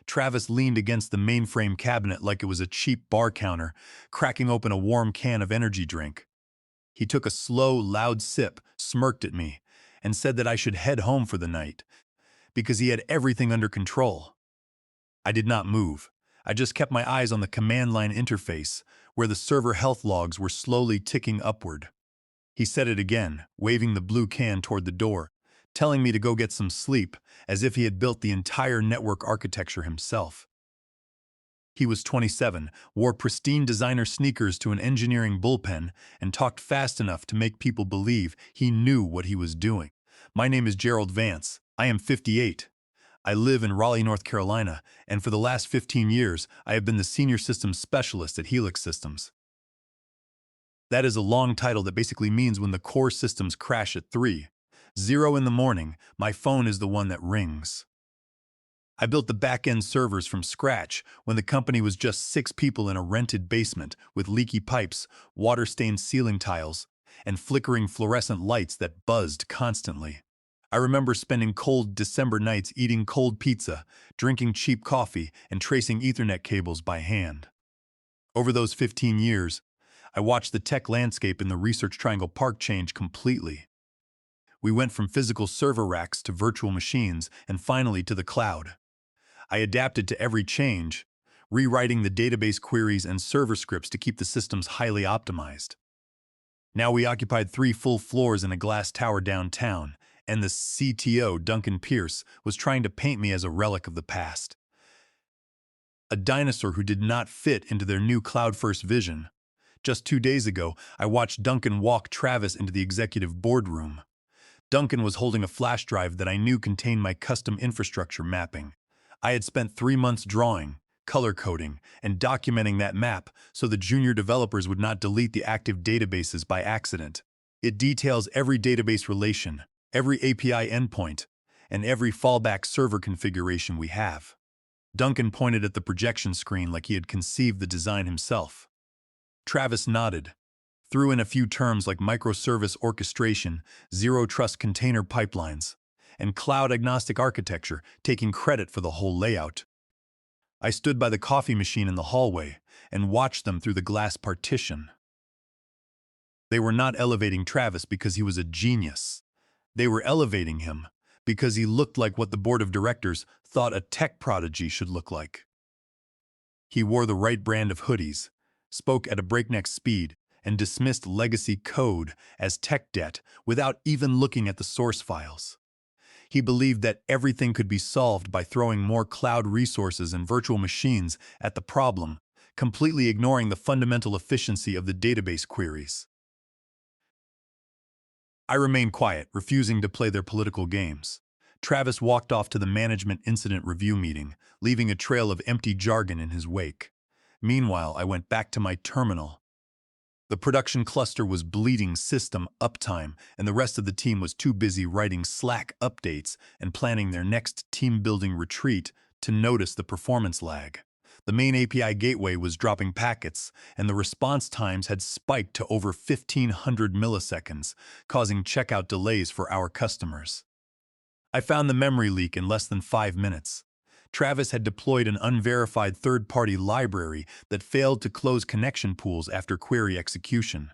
Travis leaned against the mainframe cabinet like it was a cheap bar counter, cracking open a warm can of energy drink. He took a slow, loud sip, smirked at me, and said that I should head home for the night, because he had everything under control. I did not move. I just kept my eyes on the command line interface, where the server health logs were slowly ticking upward. He said it again, waving the blue can toward the door, telling me to go get some sleep, as if he had built the entire network architecture himself. He was 27, wore pristine designer sneakers to an engineering bullpen, and talked fast enough to make people believe he knew what he was doing. My name is Gerald Vance. I am 58. I live in Raleigh, North Carolina, and for the last 15 years, I have been the senior systems specialist at Helix Systems. That is a long title that basically means when the core systems crash at 3:00 in the morning, my phone is the one that rings. I built the back-end servers from scratch when the company was just 6 people in a rented basement with leaky pipes, water-stained ceiling tiles, and flickering fluorescent lights that buzzed constantly. I remember spending cold December nights eating cold pizza, drinking cheap coffee, and tracing Ethernet cables by hand. Over those 15 years, I watched the tech landscape in the Research Triangle Park change completely. We went from physical server racks to virtual machines and finally to the cloud. I adapted to every change, rewriting the database queries and server scripts to keep the systems highly optimized. Now we occupied 3 full floors in a glass tower downtown, and the CTO, Duncan Pierce, was trying to paint me as a relic of the past. A dinosaur who did not fit into their new cloud-first vision. Just 2 days ago, I watched Duncan walk Travis into the executive boardroom. Duncan was holding a flash drive that I knew contained my custom infrastructure mapping. I had spent 3 months drawing, color coding, and documenting that map so the junior developers would not delete the active databases by accident. It details every database relation, every API endpoint, and every fallback server configuration we have. Duncan pointed at the projection screen like he had conceived the design himself. Travis nodded, threw in a few terms like microservice orchestration, zero-trust container pipelines, and cloud-agnostic architecture, taking credit for the whole layout. I stood by the coffee machine in the hallway and watched them through the glass partition. They were not elevating Travis because he was a genius. They were elevating him because he looked like what the board of directors thought a tech prodigy should look like. He wore the right brand of hoodies, spoke at a breakneck speed, and dismissed legacy code as tech debt without even looking at the source files. He believed that everything could be solved by throwing more cloud resources and virtual machines at the problem, completely ignoring the fundamental efficiency of the database queries. I remained quiet, refusing to play their political games. Travis walked off to the management incident review meeting, leaving a trail of empty jargon in his wake. Meanwhile, I went back to my terminal. The production cluster was bleeding system uptime, and the rest of the team was too busy writing Slack updates and planning their next team-building retreat to notice the performance lag. The main API gateway was dropping packets, and the response times had spiked to over 1,500 milliseconds, causing checkout delays for our customers. I found the memory leak in less than 5 minutes. Travis had deployed an unverified third-party library that failed to close connection pools after query execution.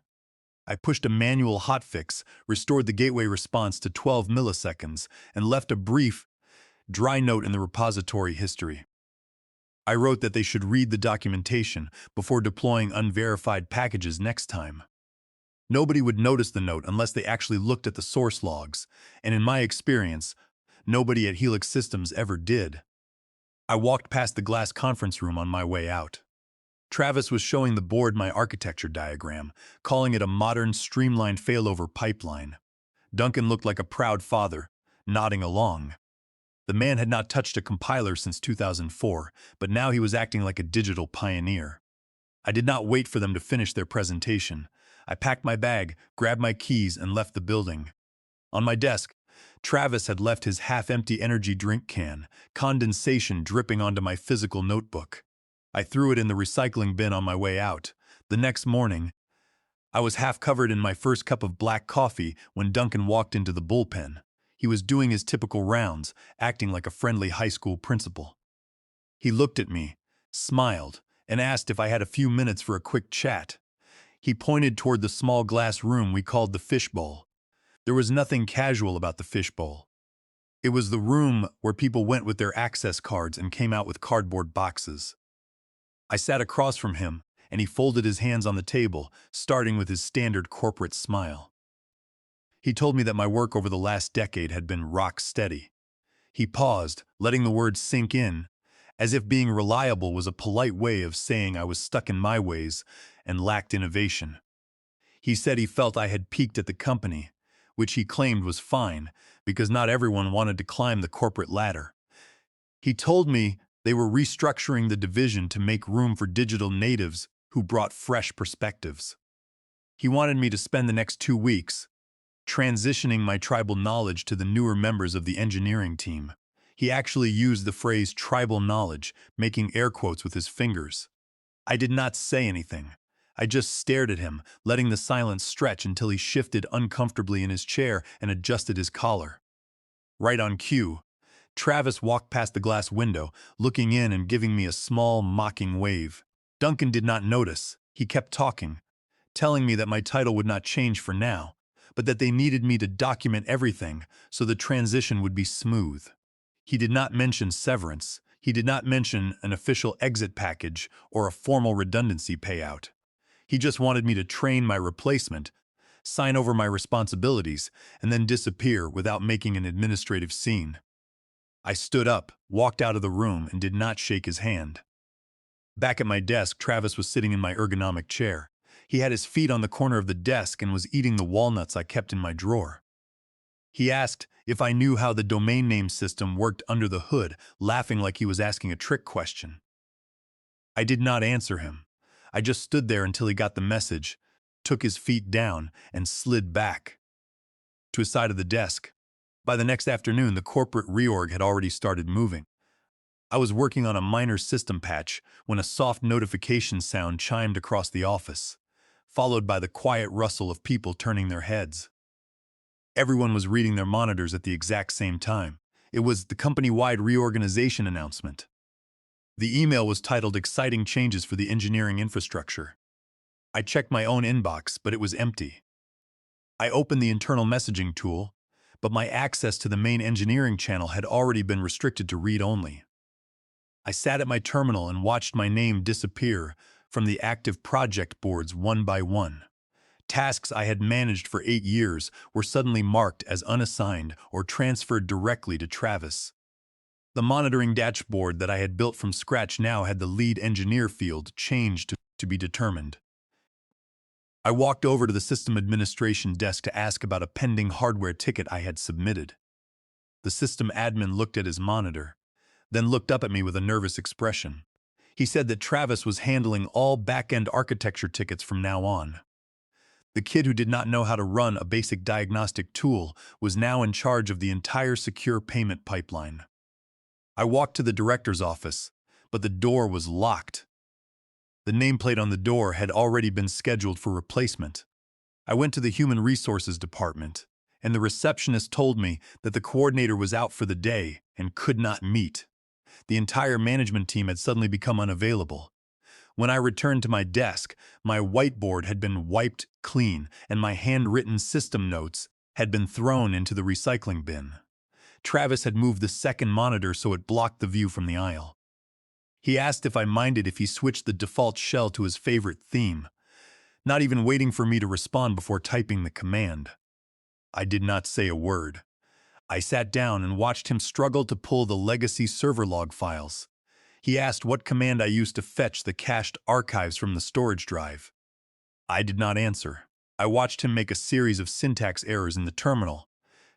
I pushed a manual hotfix, restored the gateway response to 12 milliseconds, and left a brief, dry note in the repository history. I wrote that they should read the documentation before deploying unverified packages next time. Nobody would notice the note unless they actually looked at the source logs, and in my experience, nobody at Helix Systems ever did. I walked past the glass conference room on my way out. Travis was showing the board my architecture diagram, calling it a modern, streamlined failover pipeline. Duncan looked like a proud father, nodding along. The man had not touched a compiler since 2004, but now he was acting like a digital pioneer. I did not wait for them to finish their presentation. I packed my bag, grabbed my keys, and left the building. On my desk, Travis had left his half-empty energy drink can, condensation dripping onto my physical notebook. I threw it in the recycling bin on my way out. The next morning, I was half covered in my first cup of black coffee when Duncan walked into the bullpen. He was doing his typical rounds, acting like a friendly high school principal. He looked at me, smiled, and asked if I had a few minutes for a quick chat. He pointed toward the small glass room we called the fishbowl. There was nothing casual about the fishbowl. It was the room where people went with their access cards and came out with cardboard boxes. I sat across from him, and he folded his hands on the table, starting with his standard corporate smile. He told me that my work over the last decade had been rock steady. He paused, letting the words sink in, as if being reliable was a polite way of saying I was stuck in my ways and lacked innovation. He said he felt I had peaked at the company, which he claimed was fine because not everyone wanted to climb the corporate ladder. He told me they were restructuring the division to make room for digital natives who brought fresh perspectives. He wanted me to spend the next 2 weeks transitioning my tribal knowledge to the newer members of the engineering team. He actually used the phrase tribal knowledge, making air quotes with his fingers. I did not say anything. I just stared at him, letting the silence stretch until he shifted uncomfortably in his chair and adjusted his collar. Right on cue, Travis walked past the glass window, looking in and giving me a small, mocking wave. Duncan did not notice. He kept talking, telling me that my title would not change for now, but that they needed me to document everything so the transition would be smooth. He did not mention severance. He did not mention an official exit package or a formal redundancy payout. He just wanted me to train my replacement, sign over my responsibilities, and then disappear without making an administrative scene. I stood up, walked out of the room, and did not shake his hand. Back at my desk, Travis was sitting in my ergonomic chair. He had his feet on the corner of the desk and was eating the walnuts I kept in my drawer. He asked if I knew how the domain name system worked under the hood, laughing like he was asking a trick question. I did not answer him. I just stood there until he got the message, took his feet down, and slid back to his side of the desk. By the next afternoon, the corporate reorg had already started moving. I was working on a minor system patch when a soft notification sound chimed across the office, followed by the quiet rustle of people turning their heads. Everyone was reading their monitors at the exact same time. It was the company-wide reorganization announcement. The email was titled "Exciting Changes for the Engineering Infrastructure." I checked my own inbox, but it was empty. I opened the internal messaging tool, but my access to the main engineering channel had already been restricted to read-only. I sat at my terminal and watched my name disappear from the active project boards one by one. Tasks I had managed for 8 years were suddenly marked as unassigned or transferred directly to Travis. The monitoring dashboard that I had built from scratch now had the lead engineer field changed to be determined. I walked over to the system administration desk to ask about a pending hardware ticket I had submitted. The system admin looked at his monitor, then looked up at me with a nervous expression. He said that Travis was handling all back-end architecture tickets from now on. The kid who did not know how to run a basic diagnostic tool was now in charge of the entire secure payment pipeline. I walked to the director's office, but the door was locked. The nameplate on the door had already been scheduled for replacement. I went to the human resources department, and the receptionist told me that the coordinator was out for the day and could not meet. The entire management team had suddenly become unavailable. When I returned to my desk, my whiteboard had been wiped clean, and my handwritten system notes had been thrown into the recycling bin. Travis had moved the second monitor so it blocked the view from the aisle. He asked if I minded if he switched the default shell to his favorite theme, not even waiting for me to respond before typing the command. I did not say a word. I sat down and watched him struggle to pull the legacy server log files. He asked what command I used to fetch the cached archives from the storage drive. I did not answer. I watched him make a series of syntax errors in the terminal,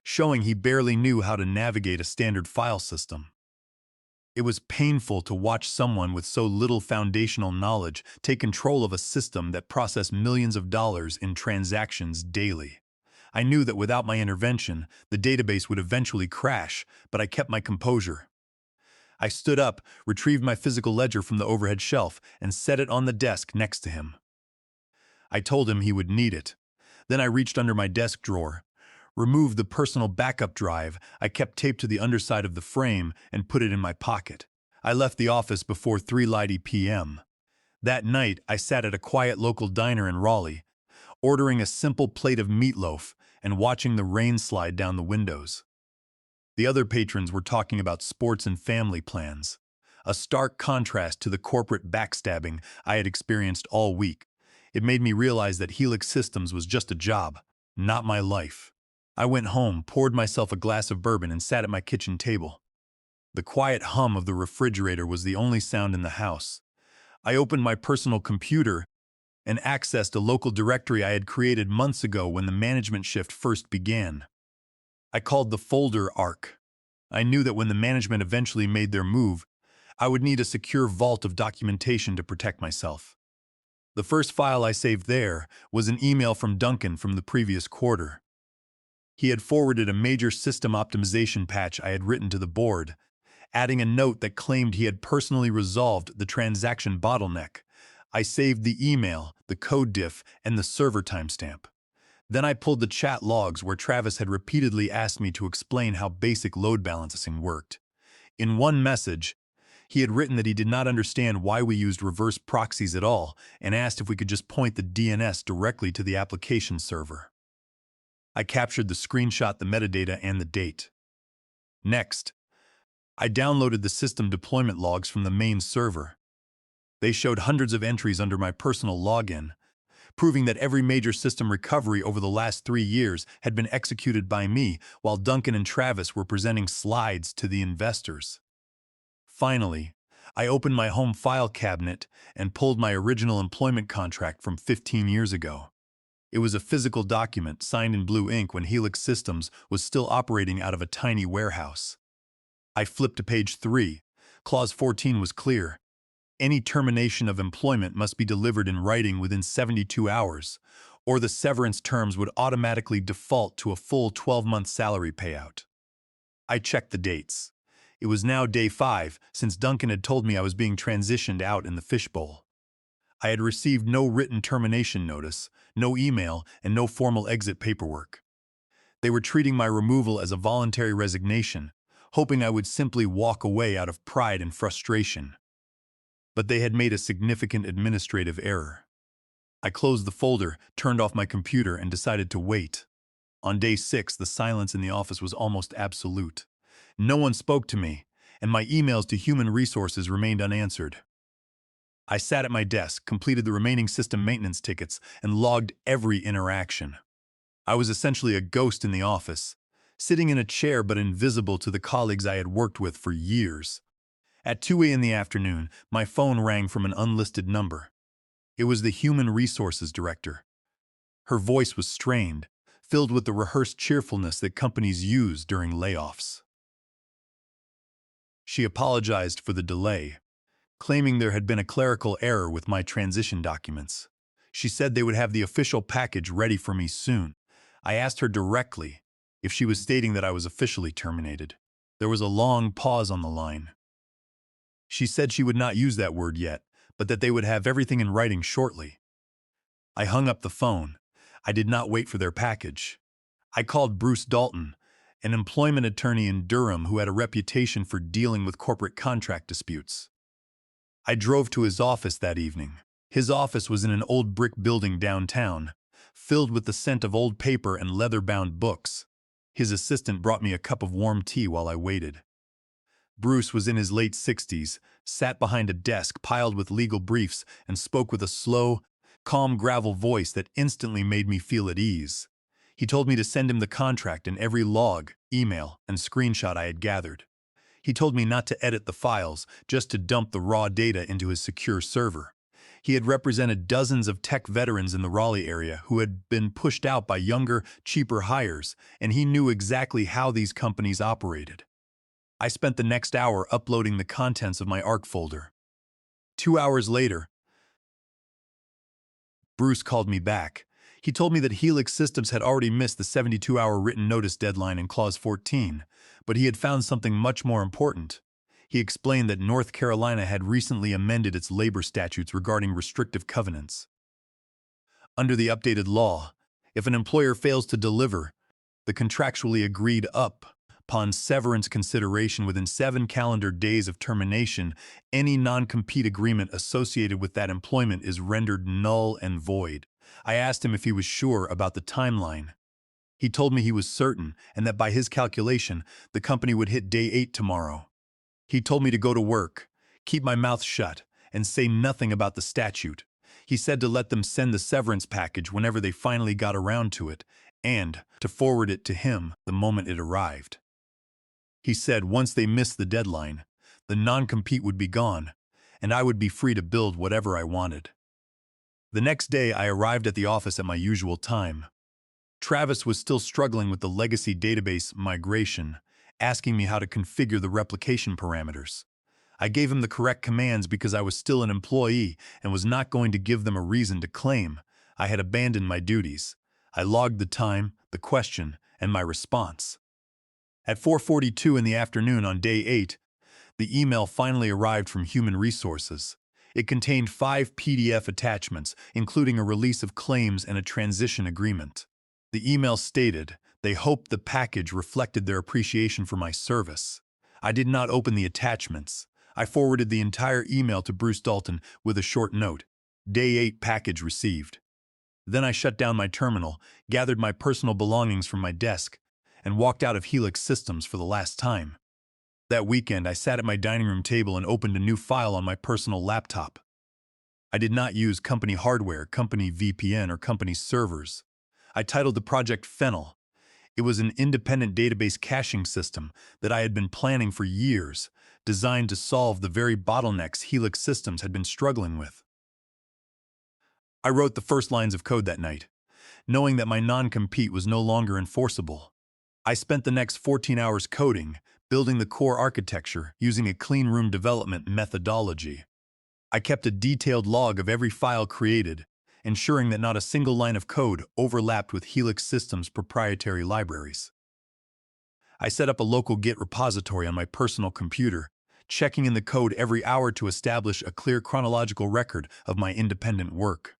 showing he barely knew how to navigate a standard file system. It was painful to watch someone with so little foundational knowledge take control of a system that processed millions of dollars in transactions daily. I knew that without my intervention, the database would eventually crash, but I kept my composure. I stood up, retrieved my physical ledger from the overhead shelf, and set it on the desk next to him. I told him he would need it. Then I reached under my desk drawer, removed the personal backup drive I kept taped to the underside of the frame, and put it in my pocket. I left the office before 3:30 p.m. That night, I sat at a quiet local diner in Raleigh, ordering a simple plate of meatloaf and watching the rain slide down the windows. The other patrons were talking about sports and family plans, a stark contrast to the corporate backstabbing I had experienced all week. It made me realize that Helix Systems was just a job, not my life. I went home, poured myself a glass of bourbon, and sat at my kitchen table. The quiet hum of the refrigerator was the only sound in the house. I opened my personal computer and accessed a local directory I had created months ago when the management shift first began. I called the folder ARC. I knew that when the management eventually made their move, I would need a secure vault of documentation to protect myself. The first file I saved there was an email from Duncan from the previous quarter. He had forwarded a major system optimization patch I had written to the board, adding a note that claimed he had personally resolved the transaction bottleneck. I saved the email, the code diff, and the server timestamp. Then I pulled the chat logs where Travis had repeatedly asked me to explain how basic load balancing worked. In one message, he had written that he did not understand why we used reverse proxies at all and asked if we could just point the DNS directly to the application server. I captured the screenshot, the metadata, and the date. Next, I downloaded the system deployment logs from the main server. They showed hundreds of entries under my personal login, proving that every major system recovery over the last 3 years had been executed by me, while Duncan and Travis were presenting slides to the investors. Finally, I opened my home file cabinet and pulled my original employment contract from 15 years ago. It was a physical document signed in blue ink when Helix Systems was still operating out of a tiny warehouse. I flipped to page 3. Clause 14 was clear. Any termination of employment must be delivered in writing within 72 hours, or the severance terms would automatically default to a full 12-month salary payout. I checked the dates. It was now day 5 since Duncan had told me I was being transitioned out in the fishbowl. I had received no written termination notice, no email, and no formal exit paperwork. They were treating my removal as a voluntary resignation, hoping I would simply walk away out of pride and frustration. But they had made a significant administrative error. I closed the folder, turned off my computer, and decided to wait. On day 6, the silence in the office was almost absolute. No one spoke to me, and my emails to human resources remained unanswered. I sat at my desk, completed the remaining system maintenance tickets, and logged every interaction. I was essentially a ghost in the office, sitting in a chair but invisible to the colleagues I had worked with for years. At 2 in the afternoon, my phone rang from an unlisted number. It was the human resources director. Her voice was strained, filled with the rehearsed cheerfulness that companies use during layoffs. She apologized for the delay, claiming there had been a clerical error with my transition documents. She said they would have the official package ready for me soon. I asked her directly if she was stating that I was officially terminated. There was a long pause on the line. She said she would not use that word yet, but that they would have everything in writing shortly. I hung up the phone. I did not wait for their package. I called Bruce Dalton, an employment attorney in Durham who had a reputation for dealing with corporate contract disputes. I drove to his office that evening. His office was in an old brick building downtown, filled with the scent of old paper and leather-bound books. His assistant brought me a cup of warm tea while I waited. Bruce was in his late 60s, sat behind a desk piled with legal briefs, and spoke with a slow, calm gravel voice that instantly made me feel at ease. He told me to send him the contract and every log, email, and screenshot I had gathered. He told me not to edit the files, just to dump the raw data into his secure server. He had represented dozens of tech veterans in the Raleigh area who had been pushed out by younger, cheaper hires, and he knew exactly how these companies operated. I spent the next hour uploading the contents of my ARC folder. 2 hours later, Bruce called me back. He told me that Helix Systems had already missed the 72-hour written notice deadline in Clause 14, but he had found something much more important. He explained that North Carolina had recently amended its labor statutes regarding restrictive covenants. Under the updated law, if an employer fails to deliver the contractually agreed Upon severance consideration within 7 calendar days of termination, any non-compete agreement associated with that employment is rendered null and void. I asked him if he was sure about the timeline. He told me he was certain and that by his calculation, the company would hit day 8 tomorrow. He told me to go to work, keep my mouth shut, and say nothing about the statute. He said to let them send the severance package whenever they finally got around to it, and to forward it to him the moment it arrived. He said once they missed the deadline, the non-compete would be gone, and I would be free to build whatever I wanted. The next day, I arrived at the office at my usual time. Travis was still struggling with the legacy database migration, asking me how to configure the replication parameters. I gave him the correct commands because I was still an employee and was not going to give them a reason to claim I had abandoned my duties. I logged the time, the question, and my response. At 4:42 in the afternoon on day 8, the email finally arrived from Human Resources. It contained 5 PDF attachments, including a release of claims and a transition agreement. The email stated they hoped the package reflected their appreciation for my service. I did not open the attachments. I forwarded the entire email to Bruce Dalton with a short note. Day 8 package received. Then I shut down my terminal, gathered my personal belongings from my desk, and walked out of Helix Systems for the last time. That weekend, I sat at my dining room table and opened a new file on my personal laptop. I did not use company hardware, company VPN, or company servers. I titled the project Fennel. It was an independent database caching system that I had been planning for years, designed to solve the very bottlenecks Helix Systems had been struggling with. I wrote the first lines of code that night, knowing that my non-compete was no longer enforceable. I spent the next 14 hours coding, building the core architecture using a clean room development methodology. I kept a detailed log of every file created, ensuring that not a single line of code overlapped with Helix Systems' proprietary libraries. I set up a local Git repository on my personal computer, checking in the code every hour to establish a clear chronological record of my independent work.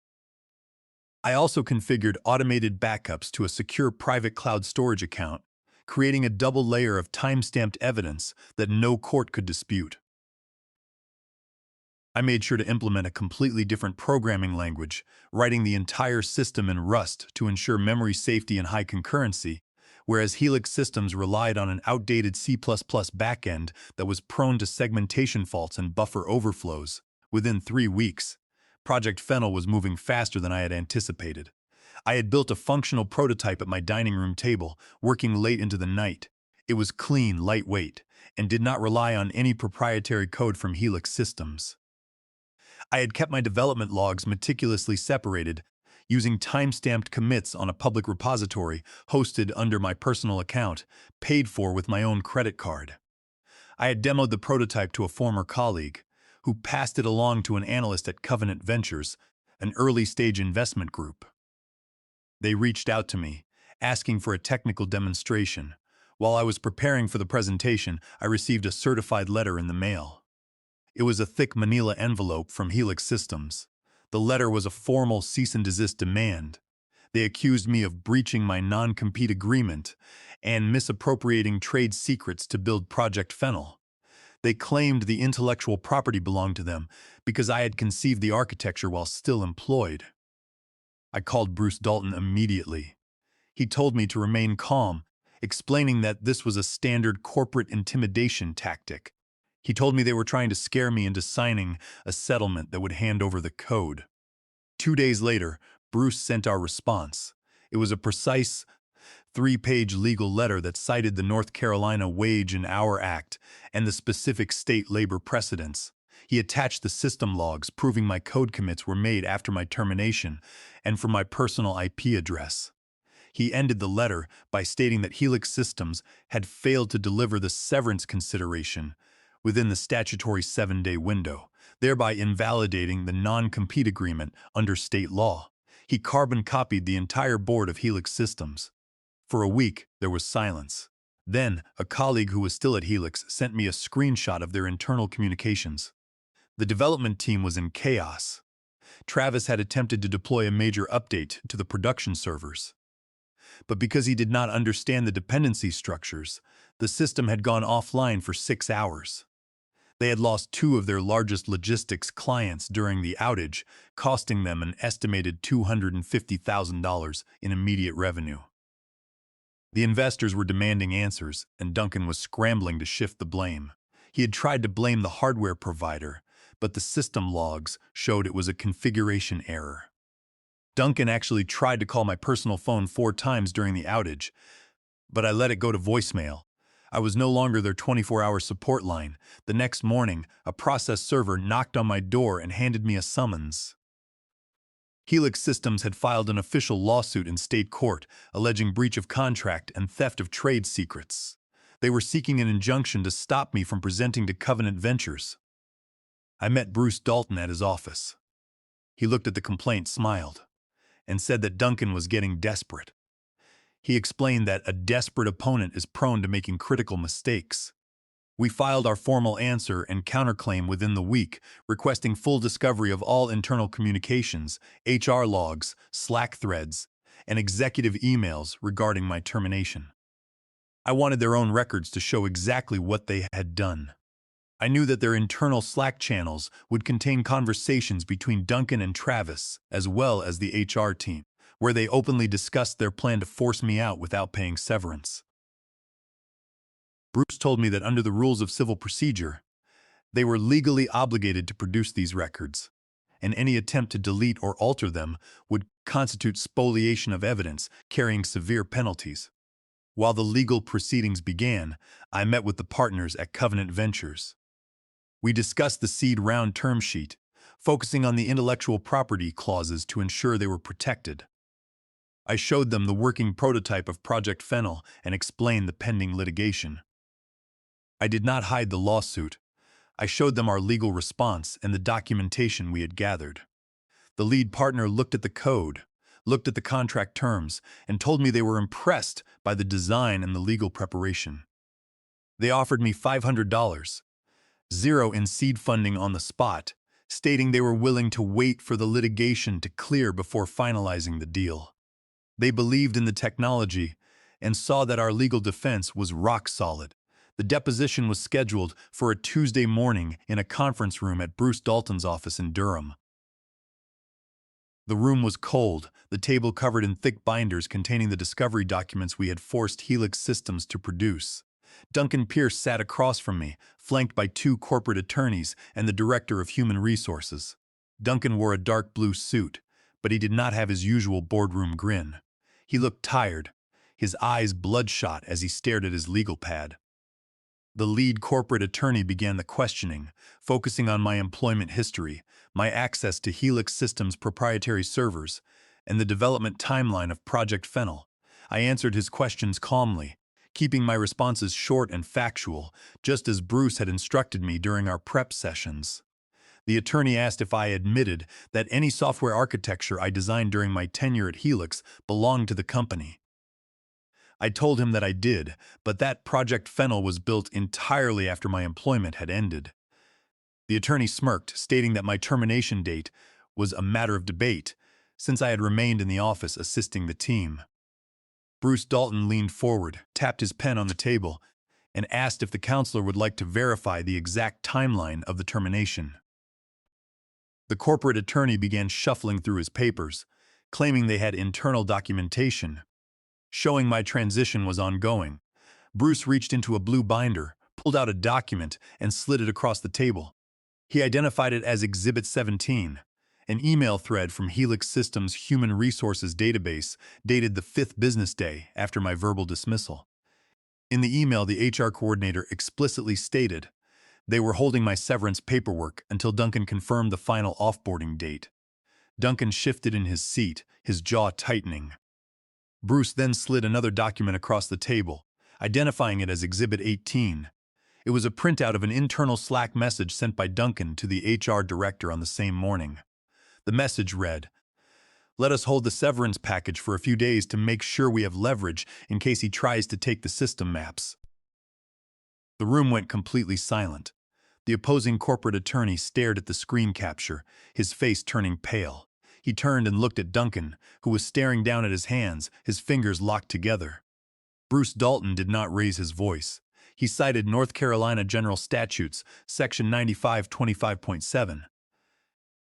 I also configured automated backups to a secure private cloud storage account, creating a double layer of time-stamped evidence that no court could dispute. I made sure to implement a completely different programming language, writing the entire system in Rust to ensure memory safety and high concurrency, whereas Helix Systems relied on an outdated C++ backend that was prone to segmentation faults and buffer overflows. Within 3 weeks, Project Fennel was moving faster than I had anticipated. I had built a functional prototype at my dining room table, working late into the night. It was clean, lightweight, and did not rely on any proprietary code from Helix Systems. I had kept my development logs meticulously separated, using time-stamped commits on a public repository hosted under my personal account, paid for with my own credit card. I had demoed the prototype to a former colleague, who passed it along to an analyst at Covenant Ventures, an early-stage investment group. They reached out to me, asking for a technical demonstration. While I was preparing for the presentation, I received a certified letter in the mail. It was a thick manila envelope from Helix Systems. The letter was a formal cease and desist demand. They accused me of breaching my non-compete agreement and misappropriating trade secrets to build Project Fennel. They claimed the intellectual property belonged to them because I had conceived the architecture while still employed. I called Bruce Dalton immediately. He told me to remain calm, explaining that this was a standard corporate intimidation tactic. He told me they were trying to scare me into signing a settlement that would hand over the code. 2 days later, Bruce sent our response. It was a precise 3-page legal letter that cited the North Carolina Wage and Hour Act and the specific state labor precedents. He attached the system logs proving my code commits were made after my termination and from my personal IP address. He ended the letter by stating that Helix Systems had failed to deliver the severance consideration within the statutory 7-day window, thereby invalidating the non-compete agreement under state law. He carbon copied the entire board of Helix Systems. For a week, there was silence. Then, a colleague who was still at Helix sent me a screenshot of their internal communications. The development team was in chaos. Travis had attempted to deploy a major update to the production servers. but because he did not understand the dependency structures, the system had gone offline for 6 hours. They had lost 2 of their largest logistics clients during the outage, costing them an estimated $250,000 in immediate revenue. The investors were demanding answers, and Duncan was scrambling to shift the blame. He had tried to blame the hardware provider, but the system logs showed it was a configuration error. Duncan actually tried to call my personal phone 4 times during the outage, but I let it go to voicemail. I was no longer their 24-hour support line. The next morning, a process server knocked on my door and handed me a summons. Helix Systems had filed an official lawsuit in state court, alleging breach of contract and theft of trade secrets. They were seeking an injunction to stop me from presenting to Covenant Ventures. I met Bruce Dalton at his office. He looked at the complaint, smiled, and said that Duncan was getting desperate. He explained that a desperate opponent is prone to making critical mistakes. We filed our formal answer and counterclaim within the week, requesting full discovery of all internal communications, HR logs, Slack threads, and executive emails regarding my termination. I wanted their own records to show exactly what they had done. I knew that their internal Slack channels would contain conversations between Duncan and Travis, as well as the HR team, where they openly discussed their plan to force me out without paying severance. Bruce told me that under the rules of civil procedure, they were legally obligated to produce these records, and any attempt to delete or alter them would constitute spoliation of evidence, carrying severe penalties. While the legal proceedings began, I met with the partners at Covenant Ventures. We discussed the seed round term sheet, focusing on the intellectual property clauses to ensure they were protected. I showed them the working prototype of Project Fennel and explained the pending litigation. I did not hide the lawsuit. I showed them our legal response and the documentation we had gathered. The lead partner looked at the code, looked at the contract terms, and told me they were impressed by the design and the legal preparation. They offered me $500, zero in seed funding on the spot, stating they were willing to wait for the litigation to clear before finalizing the deal. They believed in the technology and saw that our legal defense was rock solid. The deposition was scheduled for a Tuesday morning in a conference room at Bruce Dalton's office in Durham. The room was cold, the table covered in thick binders containing the discovery documents we had forced Helix Systems to produce. Duncan Pierce sat across from me, flanked by 2 corporate attorneys and the director of human resources. Duncan wore a dark blue suit, but he did not have his usual boardroom grin. He looked tired, his eyes bloodshot as he stared at his legal pad. The lead corporate attorney began the questioning, focusing on my employment history, my access to Helix Systems' proprietary servers, and the development timeline of Project Fennel. I answered his questions calmly, keeping my responses short and factual, just as Bruce had instructed me during our prep sessions. The attorney asked if I admitted that any software architecture I designed during my tenure at Helix belonged to the company. I told him that I did, but that Project Fennel was built entirely after my employment had ended. The attorney smirked, stating that my termination date was a matter of debate, since I had remained in the office assisting the team. Bruce Dalton leaned forward, tapped his pen on the table, and asked if the counselor would like to verify the exact timeline of the termination. The corporate attorney began shuffling through his papers, claiming they had internal documentation showing my transition was ongoing. Bruce reached into a blue binder, pulled out a document, and slid it across the table. He identified it as Exhibit 17, an email thread from Helix Systems' Human Resources database dated the 5th business day after my verbal dismissal. In the email, the HR coordinator explicitly stated they were holding my severance paperwork until Duncan confirmed the final offboarding date. Duncan shifted in his seat, his jaw tightening. Bruce then slid another document across the table, identifying it as Exhibit 18. It was a printout of an internal Slack message sent by Duncan to the HR director on the same morning. The message read, "Let us hold the severance package for a few days to make sure we have leverage in case he tries to take the system maps." The room went completely silent. The opposing corporate attorney stared at the screen capture, his face turning pale. He turned and looked at Duncan, who was staring down at his hands, his fingers locked together. Bruce Dalton did not raise his voice. He cited North Carolina General Statutes, Section 9525.7,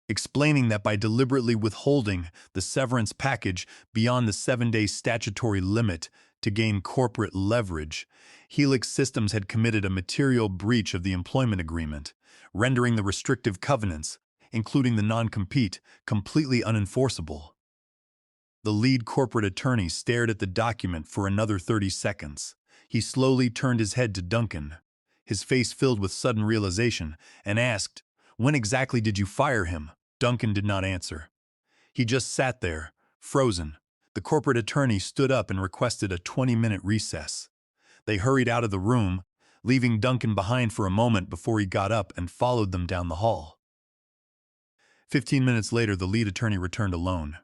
explaining that by deliberately withholding the severance package beyond the 7-day statutory limit to gain corporate leverage, Helix Systems had committed a material breach of the employment agreement, rendering the restrictive covenants, including the non-compete, completely unenforceable. The lead corporate attorney stared at the document for another 30 seconds. He slowly turned his head to Duncan, his face filled with sudden realization, and asked, "When exactly did you fire him?" Duncan did not answer. He just sat there, frozen. The corporate attorney stood up and requested a 20-minute recess. They hurried out of the room, leaving Duncan behind for a moment before he got up and followed them down the hall. 15 minutes later, the lead attorney returned alone.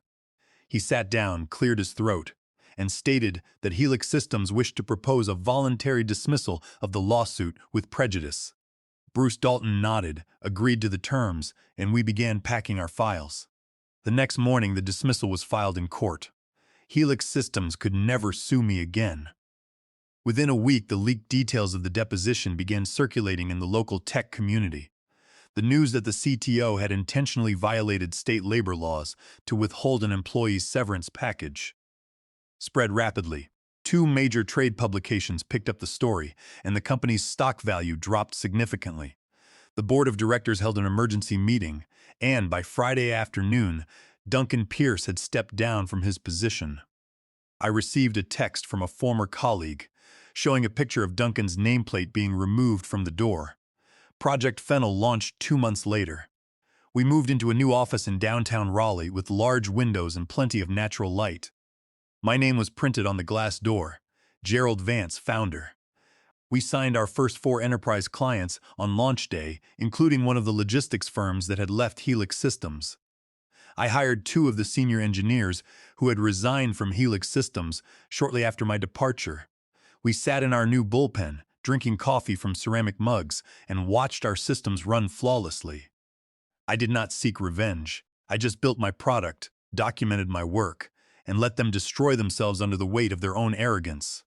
He sat down, cleared his throat, and stated that Helix Systems wished to propose a voluntary dismissal of the lawsuit with prejudice. Bruce Dalton nodded, agreed to the terms, and we began packing our files. The next morning, the dismissal was filed in court. Helix Systems could never sue me again. Within a week, the leaked details of the deposition began circulating in the local tech community. The news that the CTO had intentionally violated state labor laws to withhold an employee's severance package spread rapidly. 2 major trade publications picked up the story, and the company's stock value dropped significantly. The board of directors held an emergency meeting, and by Friday afternoon, Duncan Pierce had stepped down from his position. I received a text from a former colleague, showing a picture of Duncan's nameplate being removed from the door. Project Fennel launched 2 months later. We moved into a new office in downtown Raleigh with large windows and plenty of natural light. My name was printed on the glass door, Gerald Vance, founder. We signed our first 4 enterprise clients on launch day, including one of the logistics firms that had left Helix Systems. I hired 2 of the senior engineers who had resigned from Helix Systems shortly after my departure. We sat in our new bullpen, drinking coffee from ceramic mugs, and watched our systems run flawlessly. I did not seek revenge. I just built my product, documented my work, and let them destroy themselves under the weight of their own arrogance.